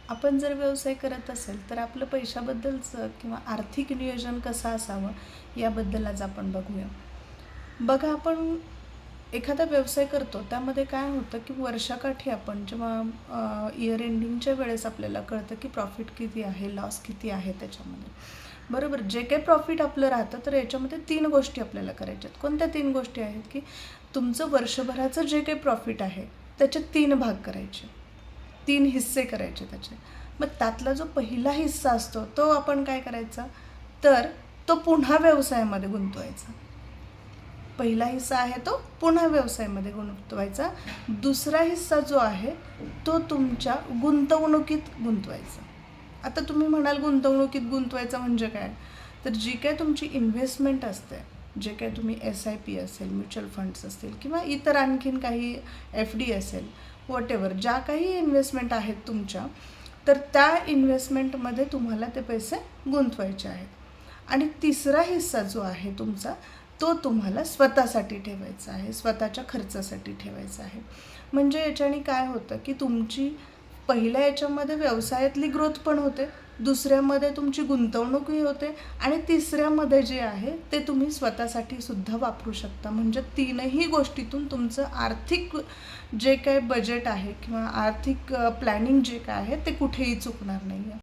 आपण जर व्यवसाय करत असेल तर आपलं पैशाबद्दलचं किंवा आर्थिक नियोजन कसं असावं याबद्दल आज आपण बघूया. बघा, आपण एखादा व्यवसाय करतो त्यामध्ये काय होतं की वर्षाकाठी आपण जेव्हा इयर एंडिंगच्या वेळेस आपल्याला कळतं की प्रॉफिट किती आहे, लॉस किती आहे त्याच्यामध्ये. बरोबर, जे काही प्रॉफिट आपलं राहतं तर याच्यामध्ये 3 गोष्टी आपल्याला करायच्या आहेत. कोणत्या 3 गोष्टी आहेत की तुमचं वर्षभराचं जे काही प्रॉफिट आहे त्याचे 3 भाग करायचे, 3 हिस्से करायचे त्याचे. मग त्यातला जो पहिला हिस्सा असतो तो आपण काय करायचा, तर तो पुन्हा व्यवसायामध्ये गुंतवायचा. पहिला हिस्सा आहे तो पुन्हा व्यवसायामध्ये गुंतवायचा. दुसरा हिस्सा जो आहे तो तुमच्या गुंतवणुकीत गुंतवायचा. आता तुम्ही म्हणाल गुंतवणुकीत गुंतवायचं म्हणजे काय, तर जी काय तुमची इन्व्हेस्टमेंट असते, जे काय तुम्ही SIP असेल, म्युच्युअल फंड्स असतील किंवा इतर आणखीन काही FD असेल, वॉटेवर ज्या काही इन्व्हेस्टमेंट आहेत तुमच्या, तर त्या इन्व्हेस्टमेंटमध्ये तुम्हाला ते पैसे गुंतवायचे आहेत. आणि तिसरा हिस्सा जो आहे तुमचा तो तुम्हाला स्वतःसाठी ठेवायचा आहे, स्वतःच्या खर्चासाठी ठेवायचा आहे. म्हणजे याच्याने काय होतं की तुमची पहिल्या याच्यामध्ये व्यवसायातली ग्रोथ पण होते, दुसऱ्यामध्ये तुमची गुंतवणूकही होते आणि तिसऱ्यामध्ये जे आहे ते तुम्ही स्वतःसाठी सुद्धा वापरू शकता. म्हणजे 3ही गोष्टीतून तुमचं आर्थिक जे काही बजेट आहे किंवा आर्थिक प्लॅनिंग जे काय आहे ते कुठेही चुकणार नाही आहे.